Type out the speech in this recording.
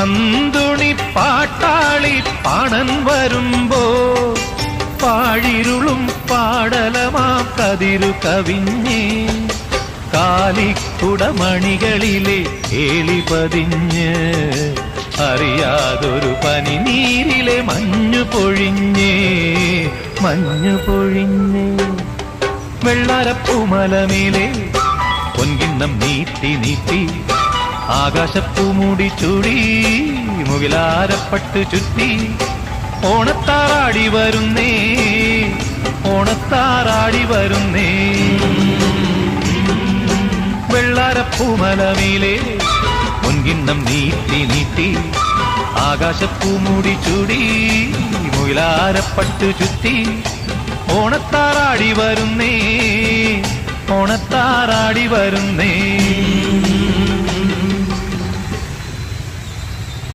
നന്ദുണി പാട്ടാളി പാണൻ വരുമ്പോ പാഴിരുളും പാടലമാ കതിരു കവിഞ്ഞേ കാലിക്കുടമണികളിലെ ഏളി പതിഞ്ഞ് അറിയാതൊരു പനിനീരിലെ മഞ്ഞു പൊഴിഞ്ഞേ വെള്ളാരപ്പൂമലമേലെ പൊൻകിണ്ണം നീട്ടി നീട്ടി ആകാശപ്പൂമൂടി ചൂടി മുകിലാരപ്പട്ട് ചുറ്റി ഓണത്താറാടി വരുന്നേ വെള്ളാരപ്പൂമലമേലെ പൊൻകിണ്ണം നീട്ടി നീട്ടി ആകാശപ്പൂമൂടി ചൂടി മുകിലാരപ്പട്ട് ചുറ്റി ഓണത്താറാടി വരുന്നേ